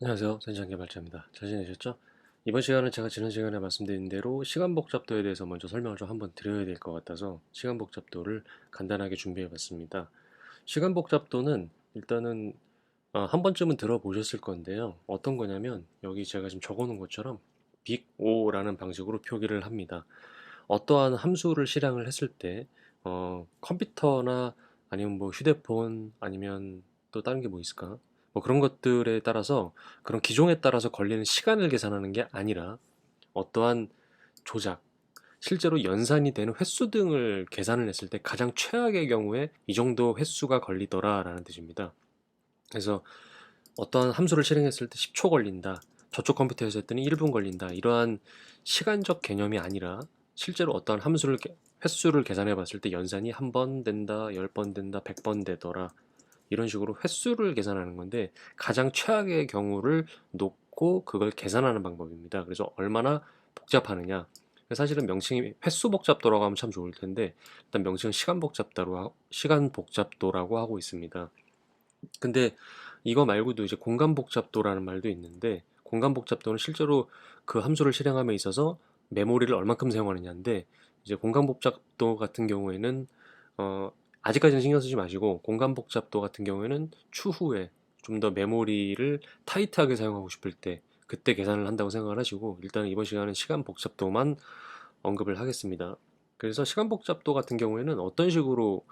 안녕하세요. 선시장개발자입니다. 잘 지내셨죠? 이번 시간은 제가 지난 시간에 말씀드린 대로 시간 복잡도에 대해서 먼저 설명을 좀 한번 드려야 될 것 같아서 시간 복잡도를 간단하게 준비해 봤습니다. 시간 복잡도는 일단은 한 번쯤은 들어보셨을 건데요. 어떤 거냐면 여기 제가 지금 적어 놓은 것처럼 빅 O라는 방식으로 표기를 합니다. 어떠한 함수를 실행을 했을 때 컴퓨터나 아니면 뭐 휴대폰 아니면 또 다른 게 뭐 있을까? 뭐 그런 것들에 따라서 그런 기종에 따라서 걸리는 시간을 계산하는 게 아니라 어떠한 조작, 실제로 연산이 되는 횟수 등을 계산을 했을 때 가장 최악의 경우에 이 정도 횟수가 걸리더라라는 뜻입니다. 그래서 어떠한 함수를 실행했을 때 10초 걸린다. 저쪽 컴퓨터에서 했더니 1분 걸린다. 이러한 시간적 개념이 아니라 실제로 어떠한 함수를 횟수를 계산해 봤을 때 연산이 한 번 된다, 10번 된다, 100번 되더라. 이런 식으로 횟수를 계산하는 건데 가장 최악의 경우를 놓고 그걸 계산하는 방법입니다. 그래서 얼마나 복잡하느냐. 사실은 명칭이 횟수 복잡도라고 하면 참 좋을 텐데 일단 명칭은 시간 복잡도라고 하고 있습니다. 근데 이거 말고도 이제 공간 복잡도라는 말도 있는데 공간 복잡도는 실제로 그 함수를 실행함에 있어서 메모리를 얼만큼 사용하느냐인데 이제 공간 복잡도 같은 경우에는 어 아직까지는 신경 쓰지 마시고 공간 복잡도 같은 경우에는 추후에 좀 더 메모리를 타이트하게 사용하고 싶을 때 그때 계산을 한다고 생각을 하시고 일단은 이번 시간은 시간 복잡도만 언급을 하겠습니다. 그래서 시간 복잡도 같은 경우에는 어떤 식으로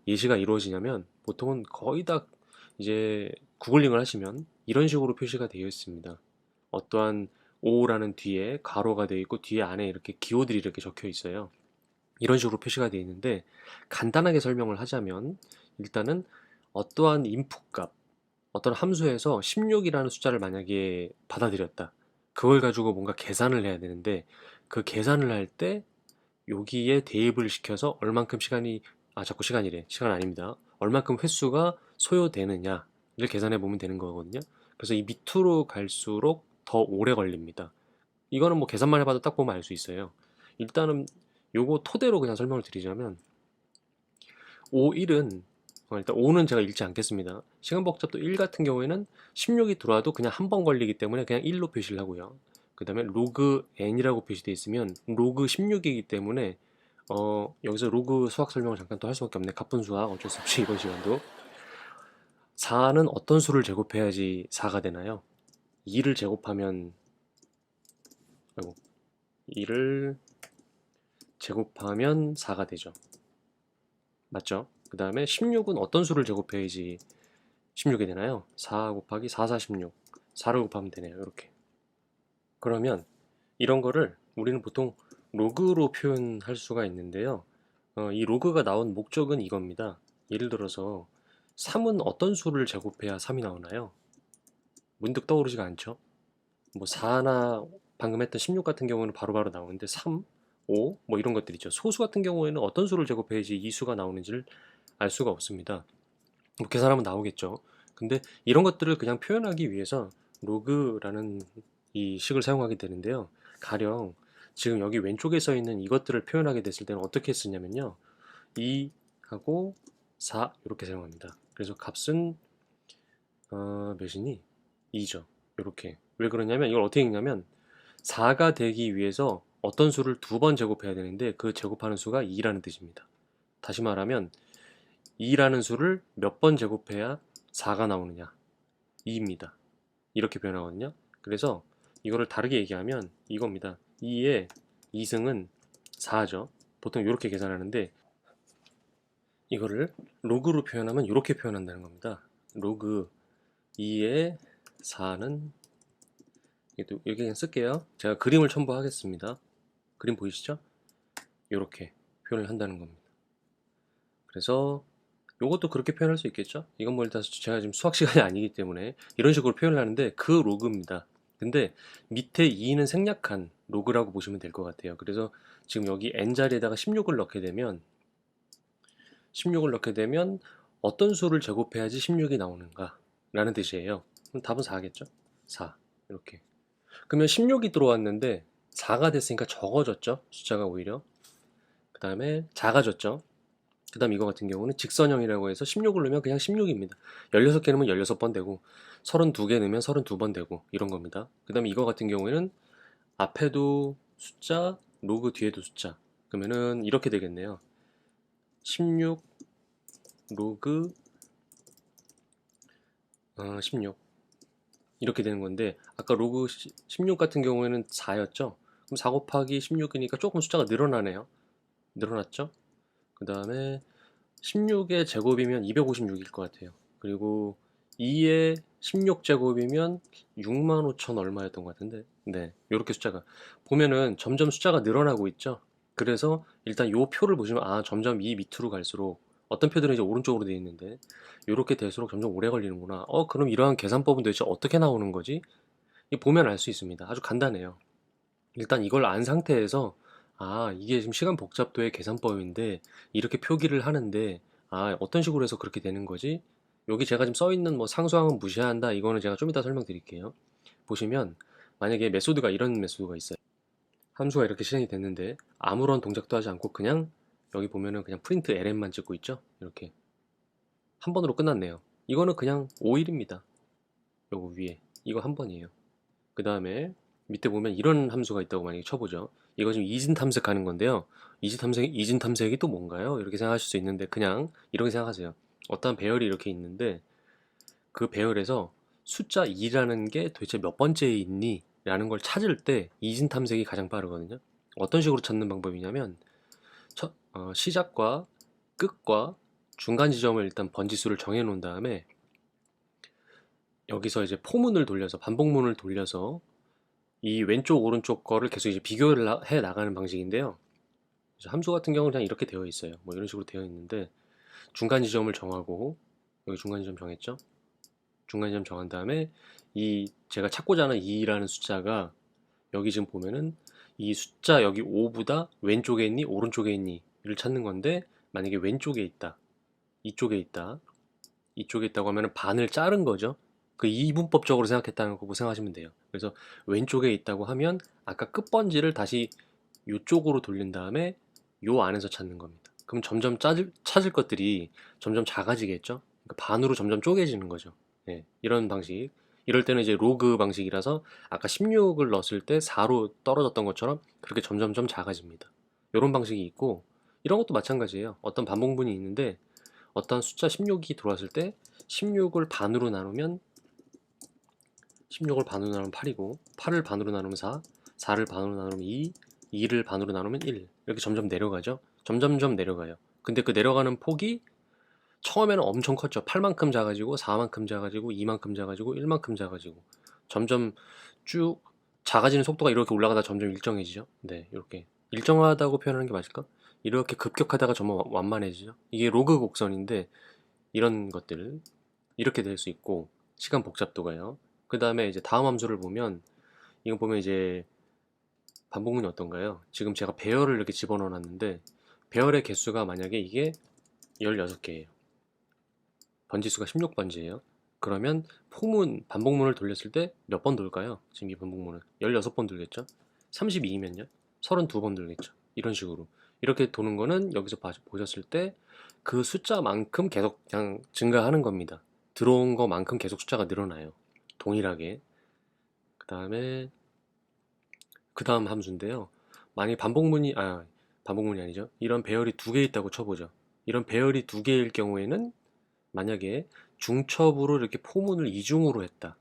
예시가 이루어지냐면 보통은 거의 다 이제 구글링을 하시면 이런 식으로 표시가 되어 있습니다. 어떠한 O라는 뒤에 가로가 되어 있고 뒤에 안에 이렇게 기호들이 이렇게 적혀 있어요. 이런 식으로 표시가 되어 있는데 간단하게 설명을 하자면 일단은 어떠한 인풋 값, 어떤 함수에서 16이라는 숫자를 만약에 받아들였다. 그걸 가지고 뭔가 계산을 해야 되는데 그 계산을 할 때 여기에 대입을 시켜서 얼만큼 시간이 자꾸 시간이래. 시간 아닙니다. 얼만큼 횟수가 소요되느냐를 계산해 보면 되는 거거든요. 그래서 이 밑으로 갈수록 더 오래 걸립니다. 이거는 뭐 계산만 해봐도 딱 보면 알 수 있어요. 일단은 요거 토대로 그냥 설명을 드리자면 5일은 일단 5는 제가 읽지 않겠습니다. 시간 복잡도 1 같은 경우에는 16이 들어와도 그냥 한 번 걸리기 때문에 그냥 1로 표시를 하고요. 그 다음에 로그 n이라고 표시되어 있으면 로그 16이기 때문에 여기서 로그 수학 설명을 잠깐 또 할 수밖에 없네. 가쁜 수학 어쩔 수 없이 이번 시간도 4는 어떤 수를 제곱해야지 4가 되나요? 2를 제곱하면 아이고 2를 제곱하면 4가 되죠. 맞죠? 그 다음에 16은 어떤 수를 제곱해야지 16이 되나요? 4 곱하기 4, 4, 16. 4를 곱하면 되네요. 이렇게. 그러면 이런 거를 우리는 보통 로그로 표현할 수가 있는데요. 이 로그가 나온 목적은 이겁니다. 예를 들어서 3은 어떤 수를 제곱해야 3이 나오나요? 문득 떠오르지가 않죠? 뭐 4나 방금 했던 16 같은 경우는 바로바로 나오는데 3, 5, 뭐 이런 것들 있죠. 소수 같은 경우에는 어떤 수를 제곱해야지 이 수가 나오는지를 알 수가 없습니다. 뭐 계산하면 나오겠죠. 근데 이런 것들을 그냥 표현하기 위해서 로그라는 이 식을 사용하게 되는데요. 가령 지금 여기 왼쪽에 써 있는 이것들을 표현하게 됐을 때는 어떻게 쓰냐면요. 2하고 4 이렇게 사용합니다. 그래서 값은 몇이니? 2죠. 이렇게. 왜 그러냐면 이걸 어떻게 읽냐면 4가 되기 위해서 어떤 수를 두 번 제곱해야 되는데 그 제곱하는 수가 2라는 뜻입니다. 다시 말하면 2라는 수를 몇 번 제곱해야 4가 나오느냐? 2입니다. 이렇게 표현하거든요. 그래서 이거를 다르게 얘기하면 이겁니다. 2의 2승은 4죠. 보통 이렇게 계산하는데 이거를 로그로 표현하면 이렇게 표현한다는 겁니다. 로그 2의 4는 이렇게 그냥 쓸게요. 제가 그림을 첨부하겠습니다. 그림 보이시죠? 이렇게 표현을 한다는 겁니다. 그래서 요것도 그렇게 표현할 수 있겠죠? 이건 뭐 일단 제가 지금 수학 시간이 아니기 때문에 이런 식으로 표현을 하는데 그 로그입니다. 근데 밑에 2는 생략한 로그라고 보시면 될 것 같아요. 그래서 지금 여기 n 자리에다가 16을 넣게 되면 어떤 수를 제곱해야지 16이 나오는가 라는 뜻이에요. 그럼 답은 4겠죠? 4 이렇게. 그러면 16이 들어왔는데 4가 됐으니까 적어졌죠? 숫자가 오히려. 그 다음에 작아졌죠? 그 다음 이거 같은 경우는 직선형이라고 해서 16을 넣으면 그냥 16입니다. 16개 넣으면 16번 되고 32개 넣으면 32번 되고 이런 겁니다. 그 다음에 이거 같은 경우에는 앞에도 숫자, 로그 뒤에도 숫자. 그러면은 이렇게 되겠네요. 16 로그 16 이렇게 되는 건데 아까 로그 16 같은 경우에는 4였죠? 그럼 4 곱하기 16이니까 조금 숫자가 늘어나네요. 늘어났죠? 그 다음에 16의 제곱이면 256일 것 같아요. 그리고 2의 16제곱이면 6만 5천 얼마였던 것 같은데 네, 이렇게 숫자가 보면은 점점 숫자가 늘어나고 있죠. 그래서 일단 요 표를 보시면 아 점점 이 밑으로 갈수록 어떤 표들은 이제 오른쪽으로 되어 있는데 이렇게 될수록 점점 오래 걸리는구나. 그럼 이러한 계산법은 도대체 어떻게 나오는 거지? 이 보면 알 수 있습니다. 아주 간단해요. 일단 이걸 안 상태에서 아 이게 지금 시간 복잡도의 계산법인데 이렇게 표기를 하는데 아 어떤 식으로 해서 그렇게 되는 거지? 여기 제가 지금 써 있는 뭐 상수항은 무시한다 이거는 제가 좀 이따 설명드릴게요. 보시면 만약에 메소드가 이런 메소드가 있어요. 함수가 이렇게 실행이 됐는데 아무런 동작도 하지 않고 그냥 여기 보면은 그냥 프린트 ln만 찍고 있죠. 이렇게 한 번으로 끝났네요. 이거는 그냥 5일입니다. 요거 위에 이거 한 번이에요. 그 다음에 밑에 보면 이런 함수가 있다고 만약에 쳐보죠. 이거 지금 이진 탐색하는 건데요. 이진 탐색이 또 뭔가요? 이렇게 생각하실 수 있는데 그냥 이렇게 생각하세요. 어떠한 배열이 이렇게 있는데 그 배열에서 숫자 2라는 게 도대체 몇 번째에 있니? 라는 걸 찾을 때 이진 탐색이 가장 빠르거든요. 어떤 식으로 찾는 방법이냐면 시작과 끝과 중간 지점을 일단 번지수를 정해 놓은 다음에 여기서 이제 포문을 돌려서 반복문을 돌려서 이 왼쪽 오른쪽 거를 계속 이제 비교를 해 나가는 방식인데요. 그래서 함수 같은 경우는 그냥 이렇게 되어 있어요. 뭐 이런 식으로 되어 있는데 중간 지점을 정하고 여기 중간 지점 정했죠? 중간 지점 정한 다음에 이 제가 찾고자 하는 2라는 숫자가 여기 지금 보면은 이 숫자 여기 5보다 왼쪽에 있니 오른쪽에 있니를 찾는 건데 만약에 왼쪽에 있다 이쪽에 있다 이쪽에 있다고 하면 반을 자른 거죠. 그 이분법적으로 생각했다는 거고 생각하시면 돼요. 그래서 왼쪽에 있다고 하면 아까 끝번지를 다시 이쪽으로 돌린 다음에 요 안에서 찾는 겁니다. 그럼 점점 찾을 것들이 점점 작아지겠죠? 그러니까 반으로 점점 쪼개지는 거죠. 예, 이런 방식. 이럴 때는 이제 로그 방식이라서 아까 16을 넣었을 때 4로 떨어졌던 것처럼 그렇게 점점점 작아집니다. 이런 방식이 있고 이런 것도 마찬가지예요. 어떤 반복문이 있는데 어떤 숫자 16이 들어왔을 때 16을 반으로 나누면 16을 반으로 나누면 8이고 8을 반으로 나누면 4, 4를 반으로 나누면 2, 2를 반으로 나누면 1 이렇게 점점 내려가죠. 점점점 내려가요. 근데 그 내려가는 폭이 처음에는 엄청 컸죠. 8만큼 작아지고 4만큼 작아지고 2만큼 작아지고 1만큼 작아지고 점점 쭉 작아지는 속도가 이렇게 올라가다 점점 일정해지죠. 네, 이렇게 일정하다고 표현하는 게 맞을까? 이렇게 급격하다가 점점 완만해지죠. 이게 로그 곡선인데 이런 것들 이렇게 될 수 있고 시간 복잡도가요. 그 다음에 이제 다음 함수를 보면 이거 보면 이제 반복문이 어떤가요? 지금 제가 배열을 이렇게 집어넣어 놨는데 배열의 개수가 만약에 이게 16개예요. 번지수가 16번지예요. 그러면 반복문을 돌렸을 때 몇 번 돌까요? 지금 이 반복문은 16번 돌겠죠? 32이면요? 32번 돌겠죠? 이런 식으로. 이렇게 도는 거는 여기서 보셨을 때 그 숫자만큼 계속 그냥 증가하는 겁니다. 들어온 것만큼 계속 숫자가 늘어나요. 동일하게. 그 다음 함수인데요. 만약에 반복문이 아니죠. 이런 배열이 두 개 있다고 쳐보죠. 이런 배열이 두 개일 경우에는 만약에 중첩으로 이렇게 포문을 이중으로 했다.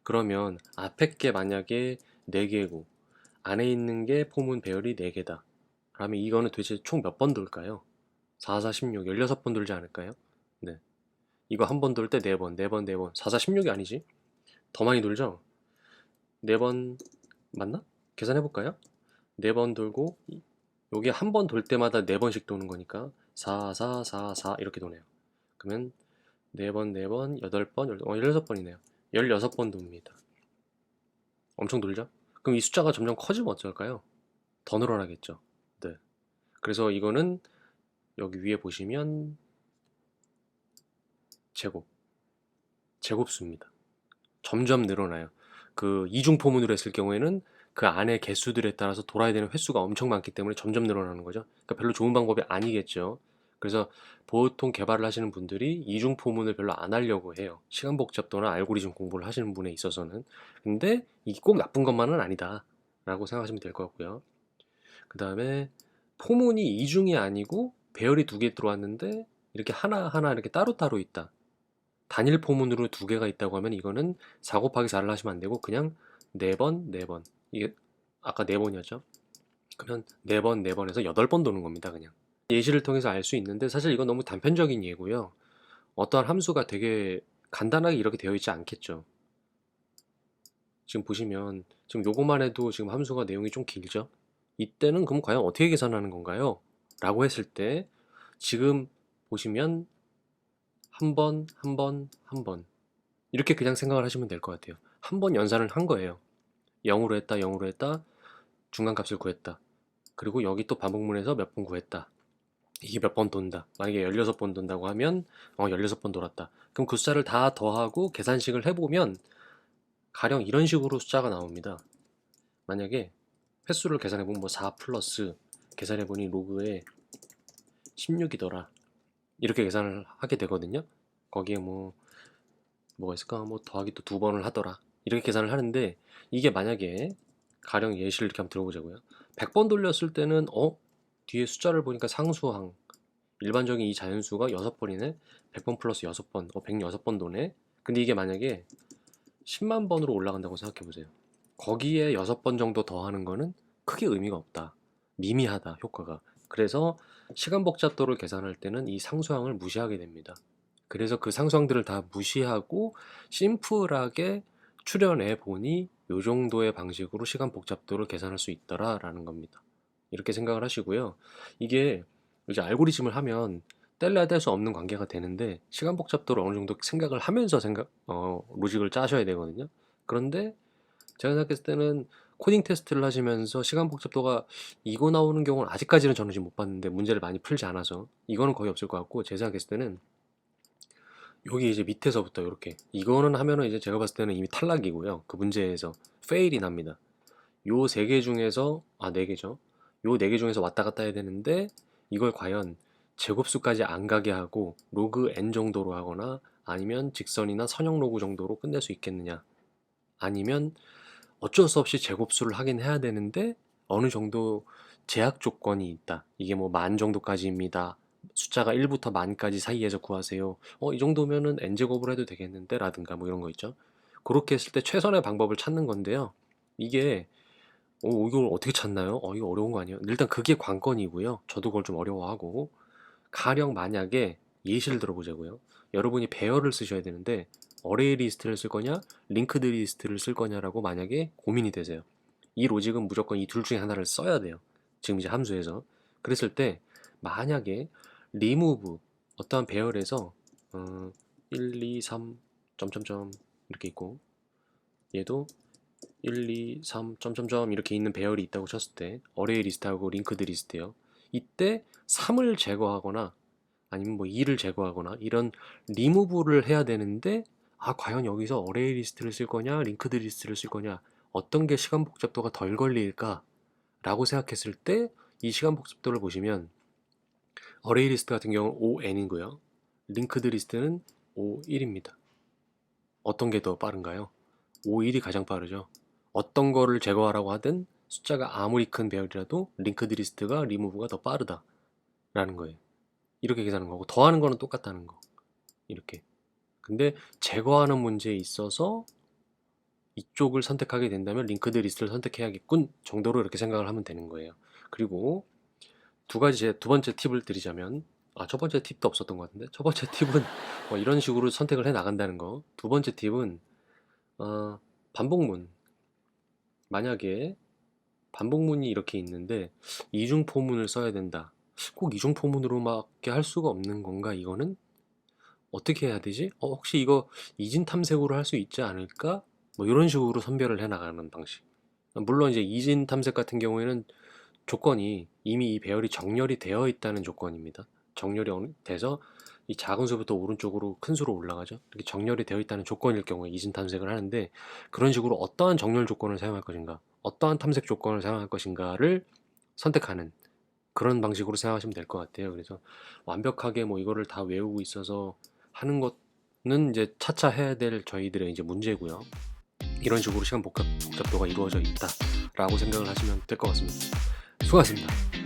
그러면 앞에 게 만약에 4개고 안에 있는 게 포문 배열이 4개다. 그러면 이거는 도대체 총 몇 번 돌까요? 4, 4, 16, 16번 돌지 않을까요? 네. 이거 한 번 돌 때 4번, 4번, 4번. 4, 4, 16이 아니지? 더 많이 돌죠? 4번 맞나? 계산해 볼까요? 4번 돌고 여기 한 번 돌 때마다 4번씩 도는 거니까 4, 4, 4, 4 이렇게 도네요. 그러면 4번, 4번, 8번, 16번이네요. 16번 돕니다. 엄청 돌죠? 그럼 이 숫자가 점점 커지면 어쩔까요? 더 늘어나겠죠. 네. 그래서 이거는 여기 위에 보시면 제곱, 제곱수입니다. 점점 늘어나요. 그 이중포문으로 했을 경우에는 그 안에 개수들에 따라서 돌아야 되는 횟수가 엄청 많기 때문에 점점 늘어나는 거죠. 그러니까 별로 좋은 방법이 아니겠죠. 그래서 보통 개발을 하시는 분들이 이중 포문을 별로 안 하려고 해요. 시간 복잡도나 알고리즘 공부를 하시는 분에 있어서는. 근데 이게 꼭 나쁜 것만은 아니다 라고 생각하시면 될 것 같고요. 그 다음에 포문이 이중이 아니고 배열이 두 개 들어왔는데 이렇게 하나하나 이렇게 따로따로 있다. 단일 포문으로 두 개가 있다고 하면 이거는 4 곱하기 4를 하시면 안 되고 그냥 4번, 4번. 이게 아까 4번이었죠? 그러면 4번, 4번에서 8번 도는 겁니다, 그냥. 예시를 통해서 알 수 있는데 사실 이건 너무 단편적인 예고요. 어떠한 함수가 되게 간단하게 이렇게 되어 있지 않겠죠. 지금 보시면 지금 요거만 해도 지금 함수가 내용이 좀 길죠. 이때는 그럼 과연 어떻게 계산하는 건가요? 라고 했을 때 지금 보시면 한 번, 한 번, 한 번 이렇게 그냥 생각을 하시면 될 것 같아요. 한 번 연산을 한 거예요. 0으로 했다, 0으로 했다, 중간값을 구했다. 그리고 여기 또 반복문에서 몇 번 구했다. 이게 몇 번 돈다. 만약에 16번 돈다고 하면 16번 돌았다. 그럼 그 숫자를 다 더하고 계산식을 해보면 가령 이런 식으로 숫자가 나옵니다. 만약에 횟수를 계산해보면 뭐 4 플러스 계산해보니 로그에 16이더라. 이렇게 계산을 하게 되거든요. 거기에 뭐가 있을까? 뭐 더하기 또 2번을 하더라. 이렇게 계산을 하는데 이게 만약에 가령 예시를 이렇게 한번 들어보자고요. 100번 돌렸을 때는 뒤에 숫자를 보니까 상수항 일반적인 이 자연수가 6번이네. 100번 플러스 6번, 106번 도네. 근데 이게 만약에 10만 번으로 올라간다고 생각해 보세요. 거기에 6번 정도 더하는 거는 크게 의미가 없다. 미미하다, 효과가. 그래서 시간 복잡도를 계산할 때는 이 상수항을 무시하게 됩니다. 그래서 그 상수항들을 다 무시하고 심플하게 추려내 보니 이 정도의 방식으로 시간 복잡도를 계산할 수 있더라라는 겁니다. 이렇게 생각을 하시고요. 이게 이제 알고리즘을 하면 뗄래야 뗄 수 없는 관계가 되는데 시간 복잡도를 어느 정도 생각을 하면서 로직을 짜셔야 되거든요. 그런데 제가 생각했을 때는 코딩 테스트를 하시면서 시간 복잡도가 이거 나오는 경우는 아직까지는 저는 지금 못 봤는데 문제를 많이 풀지 않아서 이거는 거의 없을 것 같고 제 생각했을 때는 여기 이제 밑에서부터 이렇게 이거는 하면은 이제 제가 봤을 때는 이미 탈락이고요. 그 문제에서 페일이 납니다. 요 세 개 중에서 네 개죠. 요 네 개 중에서 왔다 갔다 해야 되는데 이걸 과연 제곱수까지 안 가게 하고 로그 n 정도로 하거나 아니면 직선이나 선형 로그 정도로 끝낼 수 있겠느냐 아니면 어쩔 수 없이 제곱수를 하긴 해야 되는데 어느 정도 제약 조건이 있다. 이게 뭐 만 정도까지입니다. 숫자가 1부터 만까지 사이에서 구하세요. 이 정도면은 n제곱으로 해도 되겠는데 라든가 뭐 이런 거 있죠. 그렇게 했을 때 최선의 방법을 찾는 건데요. 이게 이걸 어떻게 찾나요? 이거 어려운 거 아니에요? 일단 그게 관건이고요. 저도 그걸 좀 어려워하고 가령 만약에 예시를 들어보자고요. 여러분이 배열을 쓰셔야 되는데 어레이 리스트를 쓸 거냐, 링크드 리스트를 쓸 거냐라고 만약에 고민이 되세요. 이 로직은 무조건 이 둘 중에 하나를 써야 돼요. 지금 이제 함수에서. 그랬을 때 만약에 remove 어떠한 배열에서 1, 2, 3 점점점 이렇게 있고 얘도 1, 2, 3 점점점 이렇게 있는 배열이 있다고 쳤을 때 어레이 리스트하고 링크드 리스트요. 이때 3을 제거하거나 아니면 뭐 2를 제거하거나 이런 리무브를 해야 되는데 과연 여기서 어레이 리스트를 쓸 거냐 링크드 리스트를 쓸 거냐 어떤 게 시간 복잡도가 덜 걸릴까 라고 생각했을 때 이 시간 복잡도를 보시면 어레이 리스트 같은 경우는 ON이고요. 링크드 리스트는 O1입니다. 어떤 게 더 빠른가요? O1이 가장 빠르죠. 어떤 거를 제거하라고 하든 숫자가 아무리 큰 배열이라도 링크드 리스트가 리무브가 더 빠르다라는 거예요. 이렇게 계산하는 거고 더하는 거는 똑같다는 거. 이렇게. 근데 제거하는 문제에 있어서 이쪽을 선택하게 된다면 링크드 리스트를 선택해야겠군 정도로 이렇게 생각을 하면 되는 거예요. 그리고 두 번째 팁을 드리자면 첫 번째 팁도 없었던 것 같은데 첫 번째 팁은 이런 식으로 선택을 해 나간다는 거. 두 번째 팁은 반복문. 만약에 반복문이 이렇게 있는데 이중 포문을 써야 된다. 꼭 이중 포문으로밖에 할 수가 없는 건가 이거는? 어떻게 해야 되지? 혹시 이거 이진 탐색으로 할 수 있지 않을까? 뭐 이런 식으로 선별을 해 나가는 방식. 물론 이제 이진 탐색 같은 경우에는 조건이 이미 이 배열이 정렬이 되어 있다는 조건입니다. 정렬이 돼서 이 작은 수부터 오른쪽으로 큰 수로 올라가죠. 이렇게 정렬이 되어 있다는 조건일 경우에 이진 탐색을 하는데 그런 식으로 어떠한 정렬 조건을 사용할 것인가, 어떠한 탐색 조건을 사용할 것인가를 선택하는 그런 방식으로 생각하시면 될 것 같아요. 그래서 완벽하게 뭐 이거를 다 외우고 있어서 하는 것은 이제 차차 해야 될 저희들의 이제 문제고요. 이런 식으로 시간 복잡도가 이루어져 있다라고 생각을 하시면 될 것 같습니다. 수고하셨습니다.